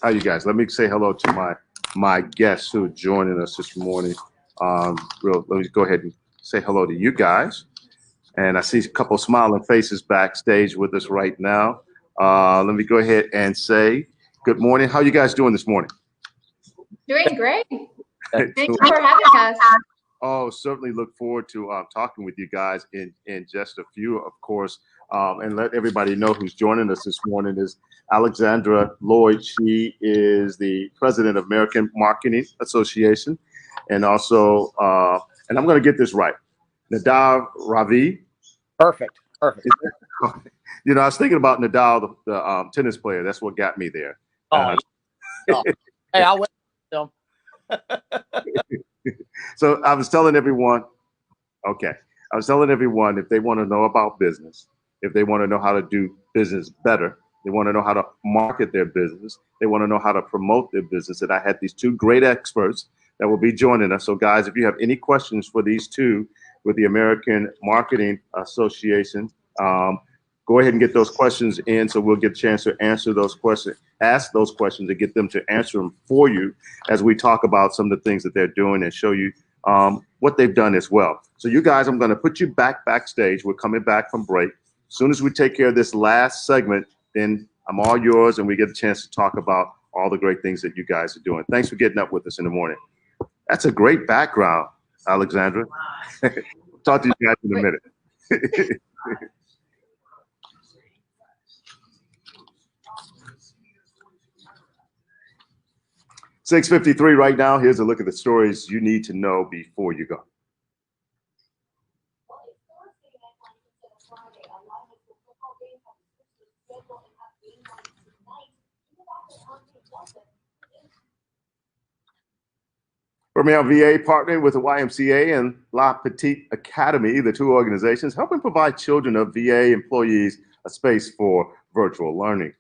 How you guys? Let me say hello to my guests who are joining us this morning. Let me go ahead and say hello to you guys. And I see a couple smiling faces backstage with us right now. Let me go ahead and say good morning. How you guys doing this morning? Doing great. Thank you for having us. Oh, certainly look forward to talking with you guys in just a few, of course. And let everybody know who's joining us this morning is Alexandra Lloyd. She is the president of American Marketing Association. And also, and I'm going to get this right, Nadav Ravi. Perfect. You know, I was thinking about Nadal, the tennis player. That's what got me there. Oh. Hey, I went to them. So I was telling everyone, if they want to know about business, if they want to know how to do business better, they want to know how to market their business, they want to know how to promote their business. And I had these two great experts that will be joining us. So guys, if you have any questions for these two with the American Marketing Association, go ahead and get those questions in so we'll get a chance to answer those questions, ask those questions and get them to answer them for you as we talk about some of the things that they're doing and show you what they've done as well. So you guys, I'm going to put you backstage. We're coming back from break. As soon as we take care of this last segment, then I'm all yours and we get a chance to talk about all the great things that you guys are doing. Thanks for getting up with us in the morning. That's a great background, Alexandra. Talk to you guys in a minute. 6:53 right now. Here's a look at the stories you need to know before you go. Birmingham VA partnering with the YMCA and La Petite Academy, the two organizations helping provide children of VA employees a space for virtual learning.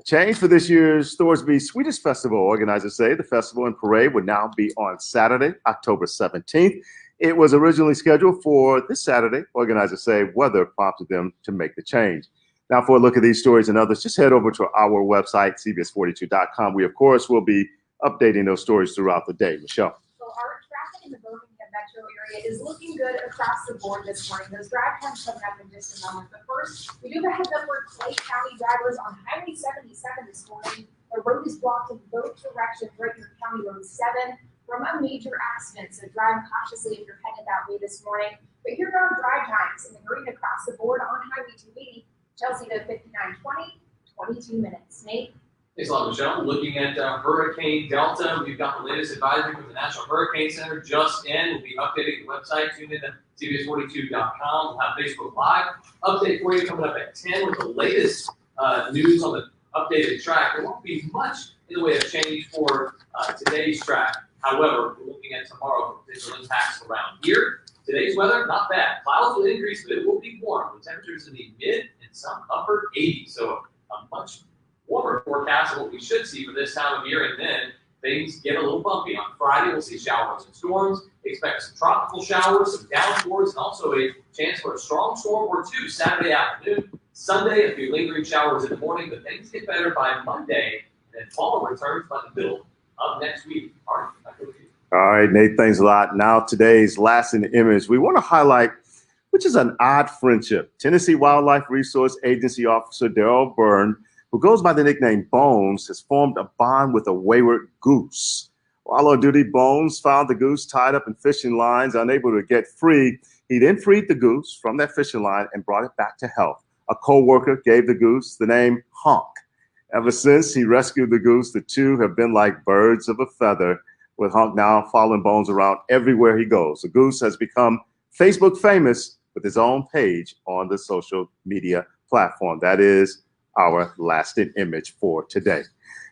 A change for this year's Thorsby Swedish Festival. Organizers say the festival and parade would now be on Saturday, October 17th. It was originally scheduled for this Saturday. Organizers say weather prompted them to make the change. Now, for a look at these stories and others, just head over to our website, CBS42.com. We, of course, will be updating those stories throughout the day. Michelle. So our traffic in the Birmingham metro area is looking good across the board this morning. Those drive times coming up in just a moment. But first, we do have a heads up for Clay County drivers on Highway 77 this morning. The road is blocked in both directions right near County Road 7 from a major accident. So drive cautiously if you're headed that way this morning. But here are our drive times in the green across the board on Highway 280, Chelsea to 5920, 22 minutes. Nate? Thanks a lot, Michelle. Looking at Hurricane Delta, we've got the latest advisory from the National Hurricane Center just in. We'll be updating the website. Tune in to CBS42.com. We'll have Facebook Live update for you coming up at 10 with the latest news on the updated track. There won't be much in the way of change for today's track. However, we're looking at tomorrow for potential impacts around here. Today's weather, not bad. Clouds will increase, but it will be warm. The temperatures in the mid and some upper 80s. So a much warmer forecast of what we should see for this time of year, and then things get a little bumpy. On Friday, we'll see showers and storms. Expect some tropical showers, some downpours, and also a chance for a strong storm or two Saturday afternoon. Sunday, a few lingering showers in the morning, but things get better by Monday, and then fall returns by the middle of next week. All right, Nate, thanks a lot. Now, today's last in the image, we want to highlight, which is an odd friendship. Tennessee Wildlife Resource Agency officer Daryl Byrne, who goes by the nickname Bones, has formed a bond with a wayward goose. While on duty, Bones found the goose tied up in fishing lines, unable to get free. He then freed the goose from that fishing line and brought it back to health. A co-worker gave the goose the name Honk. Ever since he rescued the goose, the two have been like birds of a feather, with Honk now following Bones around everywhere he goes. The goose has become Facebook famous with his own page on the social media platform. That is our lasting image for today.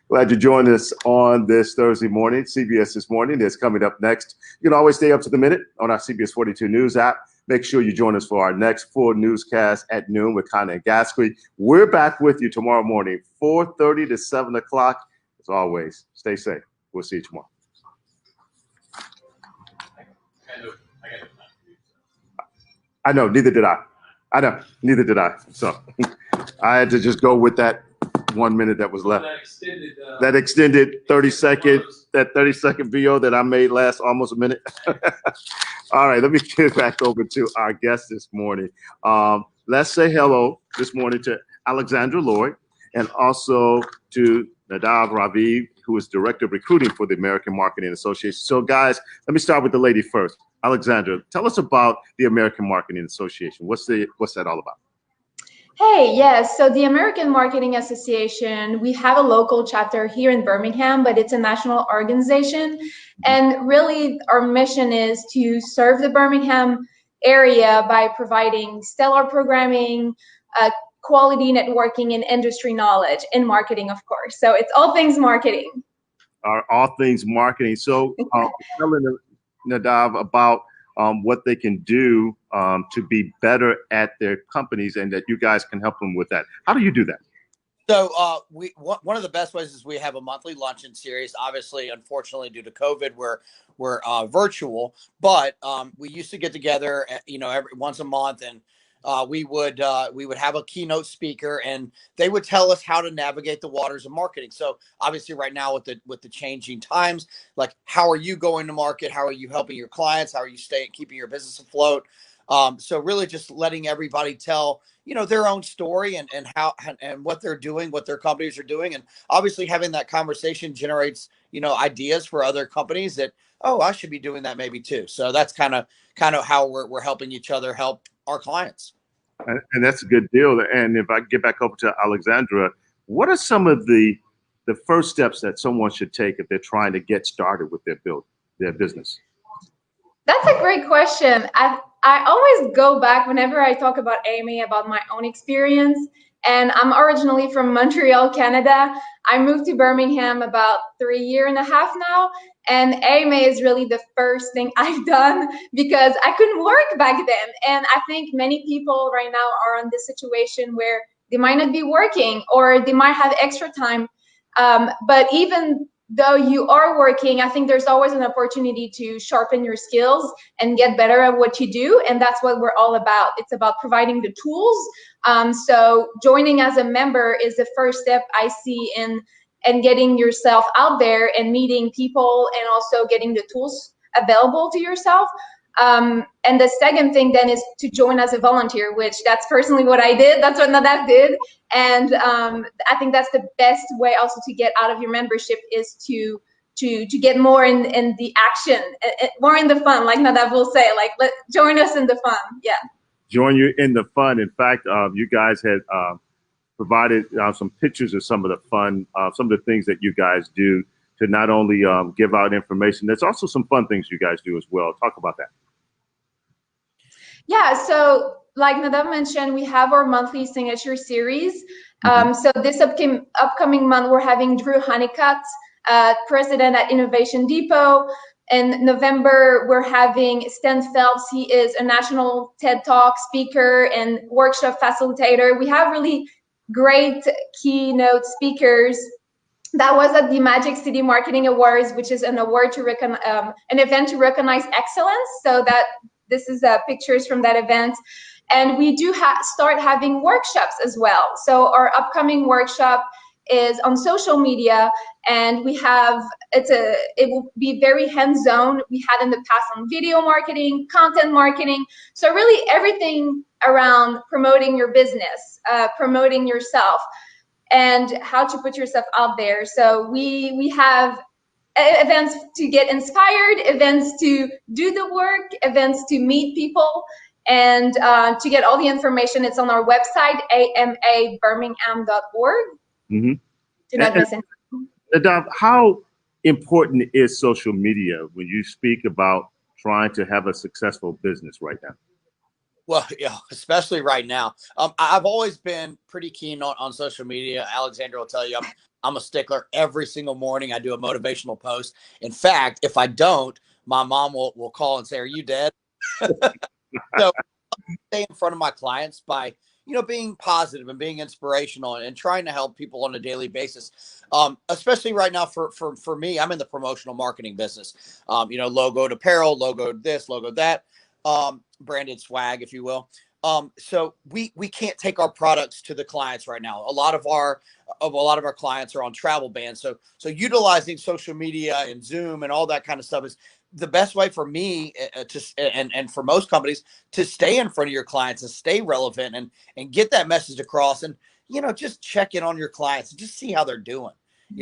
Glad you joined us on this Thursday morning. CBS This Morning is coming up next. You can always stay up to the minute on our CBS 42 News app. Make sure you join us for our next full newscast at noon with Connie and Gasquet. We're back with you tomorrow morning, 4:30 to 7 o'clock. As always, stay safe. We'll see you tomorrow. I know, neither did I. I know, neither did I. So I had to just go with that 1 minute that was left. That extended 30-second, that 30-second video that I made last almost a minute. All right, let me get back over to our guest this morning. Let's say hello this morning to Alexandra Lloyd and also to Nadav Raviv, who is Director of Recruiting for the American Marketing Association. So guys, let me start with the lady first. Alexandra, tell us about the American Marketing Association. What's that all about? Hey, yes. So the American Marketing Association, we have a local chapter here in Birmingham, but it's a national organization. And really, our mission is to serve the Birmingham area by providing stellar programming, quality networking, and industry knowledge, and marketing, of course. So it's all things marketing. All things marketing. So telling Nadav about what they can do to be better at their companies, and that you guys can help them with that. How do you do that? So one of the best ways is we have a monthly luncheon series. Obviously, unfortunately, due to COVID, we're virtual, but we used to get together, every once a month, and we would have a keynote speaker, and they would tell us how to navigate the waters of marketing. So obviously, right now with the changing times, like how are you going to market? How are you helping your clients? How are you keeping your business afloat? So really, just letting everybody tell their own story and how and what they're doing, what their companies are doing, and obviously having that conversation generates ideas for other companies that, oh, I should be doing that maybe too. So that's kind of how we're helping each other help our clients. And that's a good deal. And if I get back over to Alexandra, what are some of the first steps that someone should take if they're trying to get started with their business? That's a great question. I always go back whenever I talk about AMA about my own experience. And I'm originally from Montreal, Canada. I moved to Birmingham about 3.5 years now. And AMA is really the first thing I've done because I couldn't work back then. And I think many people right now are in this situation where they might not be working or they might have extra time. But even though you are working, I think there's always an opportunity to sharpen your skills and get better at what you do. And that's what we're all about. It's about providing the tools. So joining as a member is the first step I see in getting yourself out there and meeting people and also getting the tools available to yourself. And the second thing then is to join as a volunteer, which that's personally what I did. That's what Nadav did. And I think that's the best way also to get out of your membership is to get more in the action, more in the fun, like Nadav will say, like, join us in the fun. Yeah. Join you in the fun. In fact, you guys had provided some pictures of some of the fun, some of the things that you guys do to not only give out information, there's also some fun things you guys do as well. Talk about that. Yeah, so like Nadav mentioned, we have our monthly signature series. So this upcoming month, we're having Drew Honeycutt, president at Innovation Depot. In November, we're having Stan Phelps. He is a national TED Talk speaker and workshop facilitator. We have really great keynote speakers. That was at the Magic City Marketing Awards, which is an award to an event to recognize excellence. So that this is pictures from that event. And we do start having workshops as well. So our upcoming workshop is on social media, and we have it will be very hands-on. We had in the past on video marketing, content marketing. So really everything around promoting your business, promoting yourself, and how to put yourself out there. So we have events to get inspired, events to do the work, events to meet people, and to get all the information. It's on our website, amabirmingham.org. Mm-hmm. Do not miss it. Nadav, how important is social media when you speak about trying to have a successful business right now? Well, yeah, especially right now. I've always been pretty keen on social media. Alexandra will tell you I'm a stickler. Every single morning I do a motivational post. In fact, if I don't, my mom will call and say, "Are you dead?" So I stay in front of my clients by being positive and being inspirational and trying to help people on a daily basis. Especially right now for me, I'm in the promotional marketing business. Logoed apparel, logoed this, logoed that. Branded swag, if you will. So we can't take our products to the clients right now. A lot of our clients are on travel bans. So utilizing social media and Zoom and all that kind of stuff is the best way for me and for most companies to stay in front of your clients and stay relevant and get that message across, and just check in on your clients and just see how they're doing.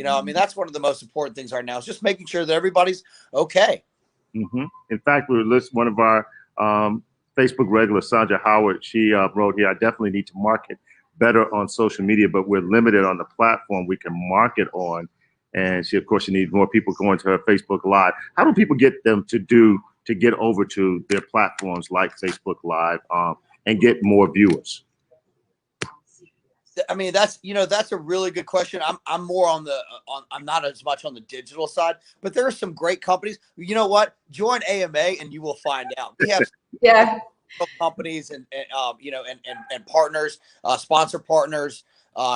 I mean, that's one of the most important things right now is just making sure that everybody's okay. Mm-hmm. In fact, we list one of our Facebook regular, Sandra Howard. She wrote here, I definitely need to market better on social media, but we're limited on the platform we can market on. And she, of course, she needs more people going to her Facebook Live. How do people get them to get over to their platforms like Facebook Live and get more viewers? I mean, that's a really good question. I'm more on I'm not as much on the digital side, but there are some great companies. You know what? Join AMA and you will find out. We have companies and partners, sponsor partners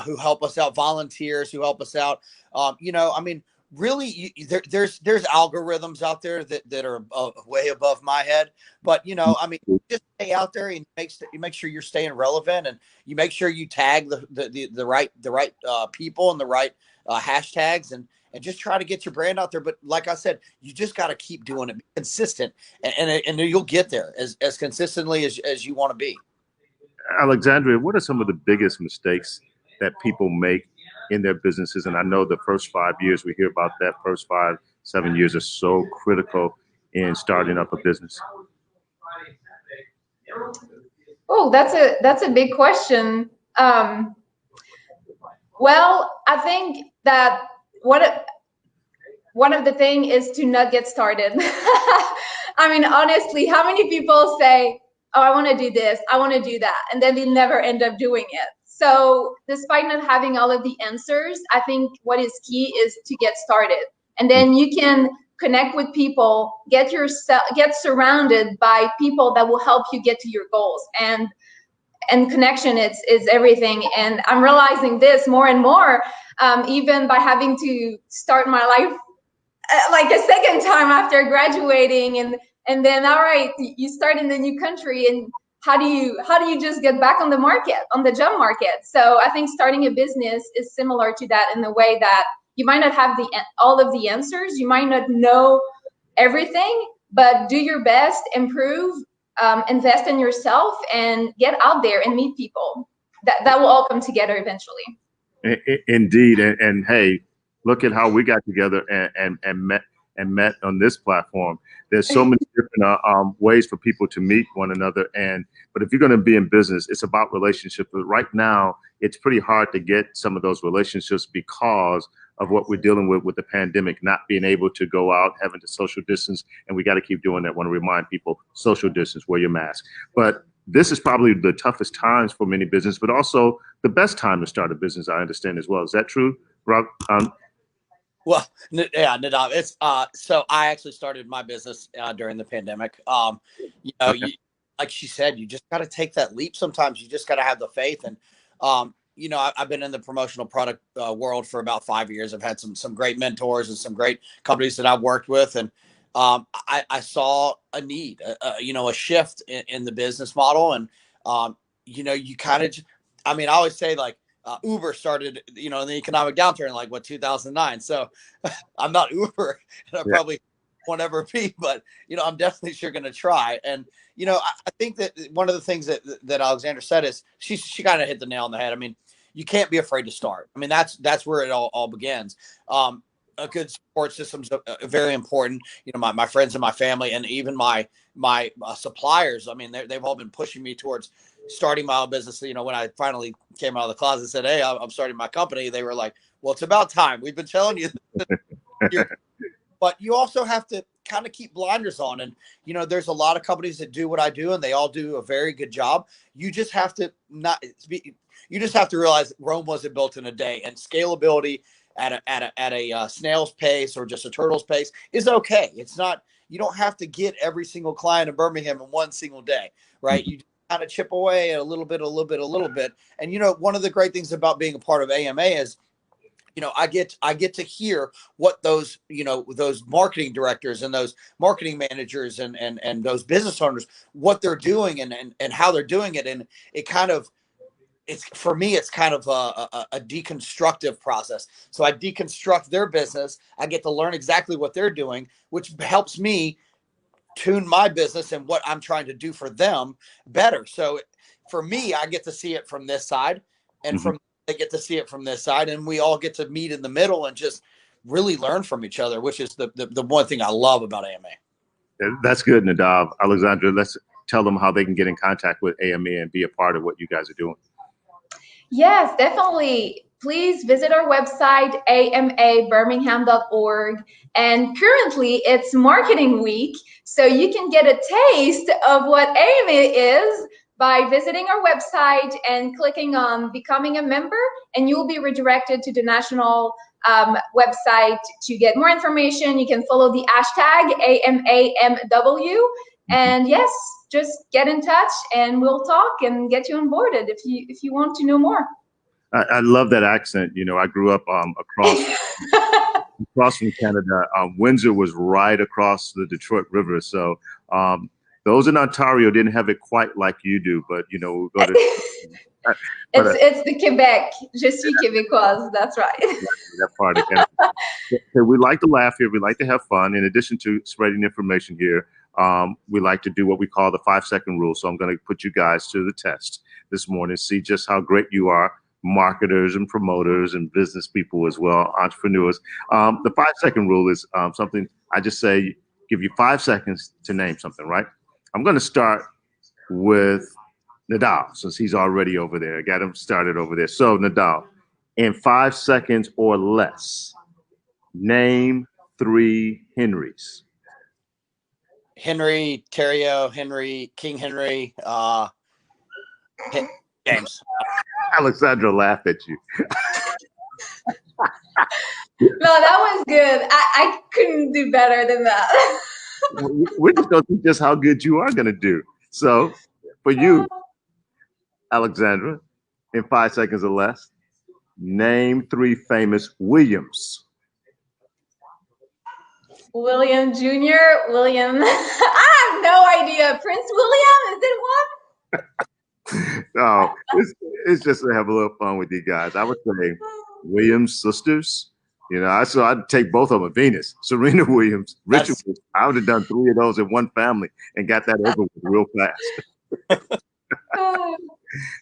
who help us out, volunteers who help us out. I mean, really, there's algorithms out there that are way above my head, but I mean, just stay out there and you make sure you're staying relevant, and you make sure you tag the right people and the right hashtags, and just try to get your brand out there. But like I said, you just got to keep doing it, be consistent, and you'll get there as consistently as you want to be. Alexandria, what are some of the biggest mistakes that people make in their businesses? And I know the first 5 years, we hear about that first 5-7 years are so critical in starting up a business. Oh, that's a big question. Well, I think that one of the thing is to not get started. I mean, honestly, how many people say, oh, I want to do this, I want to do that, and then they never end up doing it? So despite not having all of the answers, I think what is key is to get started. And then you can connect with people, get surrounded by people that will help you get to your goals. And connection is everything. And I'm realizing this more and more, even by having to start my life like a second time after graduating, and then all right, you start in the new country, and how do you just get back on the job market? So I think starting a business is similar to that in the way that you might not have all of the answers, you might not know everything, but do your best, improve, invest in yourself, and get out there and meet people. That will all come together eventually. Indeed, and hey, look at how we got together and met on this platform. There's so many different ways for people to meet one another. But if you're going to be in business, it's about relationships. But right now, it's pretty hard to get some of those relationships because of what we're dealing with the pandemic, not being able to go out, having to social distance. And we got to keep doing that. I want to remind people, social distance, wear your mask. But this is probably the toughest times for many businesses, but also the best time to start a business, I understand as well. Is that true, Rob? Well, yeah, Nadav. It's so I actually started my business during the pandemic. Like she said, you just got to take that leap. Sometimes you just got to have the faith. And I've been in the promotional product world for about 5 years. I've had some great mentors and some great companies that I've worked with, and I saw a need, a shift in the business model, and you kind of, I mean, I always say like. Uber started, in the economic downturn, like 2009. So I'm not Uber, and I probably won't ever be, but I'm definitely sure going to try. And I think that one of the things that Alexandra said is she kind of hit the nail on the head. I mean, you can't be afraid to start. I mean, that's where it all begins. A good support system's very important. My friends and my family, and even my suppliers. I mean, they've all been pushing me towards starting my own business. When I finally came out of the closet and said, hey, I'm starting my company, they were like, well, it's about time. We've been telling you. But you also have to kind of keep blinders on. And, there's a lot of companies that do what I do, and they all do a very good job. You just have to realize Rome wasn't built in a day, and scalability at a snail's pace or just a turtle's pace is okay. It's not, you don't have to get every single client in Birmingham in one single day, right? You kind of chip away a little bit. And one of the great things about being a part of AMA is I get to hear what those, those marketing directors and those marketing managers and those business owners, what they're doing and how they're doing it. And it kind of, for me, it's kind of a deconstructive process. So I deconstruct their business. I get to learn exactly what they're doing, which helps me tune my business and what I'm trying to do for them better. So for me, I get to see it from this side, and from they get to see it from this side, and we all get to meet in the middle and just really learn from each other, which is the one thing I love about AMA. That's good, Nadav. Alexandra, let's tell them how they can get in contact with AMA and be a part of what you guys are doing. Yes, definitely. Please visit our website, amabirmingham.org. And currently it's marketing week, so you can get a taste of what AMA is by visiting our website and clicking on becoming a member, and you'll be redirected to the national website to get more information. You can follow the hashtag AMAMW. And yes, just get in touch and we'll talk and get you onboarded if you want to know more. I love that accent. I grew up across from Canada. Windsor was right across the Detroit River. So those in Ontario didn't have it quite like you do, but we'll go to it's the Quebec. Je suis Québécoise. That's right. That part of Canada. So we like to laugh here. We like to have fun. In addition to spreading information here, we like to do what we call the 5-second rule. So I'm going to put you guys to the test this morning, see just how great you are, marketers and promoters and business people as well, entrepreneurs. The 5-second rule is something I just say, give you 5 seconds to name something, right? I'm going to start with Nadav, since he's already over there. I got him started over there. So Nadav, in 5 seconds or less, name 3 Henrys. Henry, Terrio, Henry, King Henry, James. Alexandra laughed at you. No, that was good. I couldn't do better than that. We're just going to see just how good you are going to do. So for you, Alexandra, in 5 seconds or less, name 3 famous Williams. William Jr., William, I have no idea. Prince William, is it one? No, it's just to have a little fun with you guys. I would say Williams sisters. So I'd take both of them. Venus, Serena Williams, Richard. I would have done 3 of those in one family and got that over with real fast.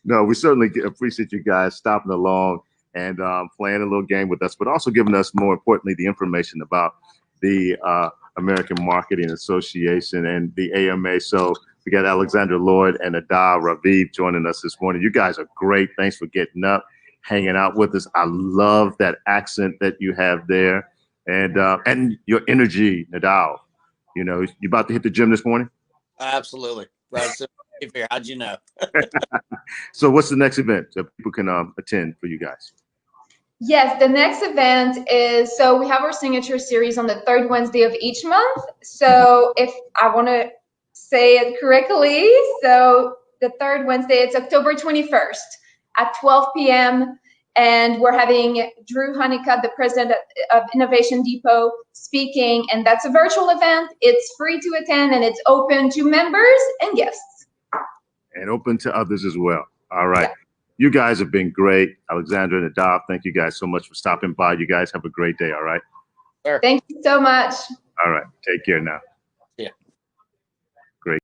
No, we certainly appreciate you guys stopping along and playing a little game with us, but also giving us, more importantly, the information about the American Marketing Association and the AMA. So we got Alexandra Lloyd and Nadav Raviv joining us this morning. You guys are great. Thanks for getting up, hanging out with us. I love that accent that you have there, and your energy, Nadav. You about to hit the gym this morning? Absolutely. Right. So how'd you know? So what's the next event that people can attend for you guys? Yes, the next event is, so we have our signature series on the 3rd Wednesday of each month. So if I want to say it correctly, so the 3rd Wednesday, it's October 21st at 12 p.m. And we're having Drew Honeycutt, the president of Innovation Depot, speaking. And that's a virtual event. It's free to attend and it's open to members and guests. And open to others as well. All right. Yeah. You guys have been great. Alexandra and Nadav, thank you guys so much for stopping by. You guys have a great day, all right? Sure. Thank you so much. All right. Take care now.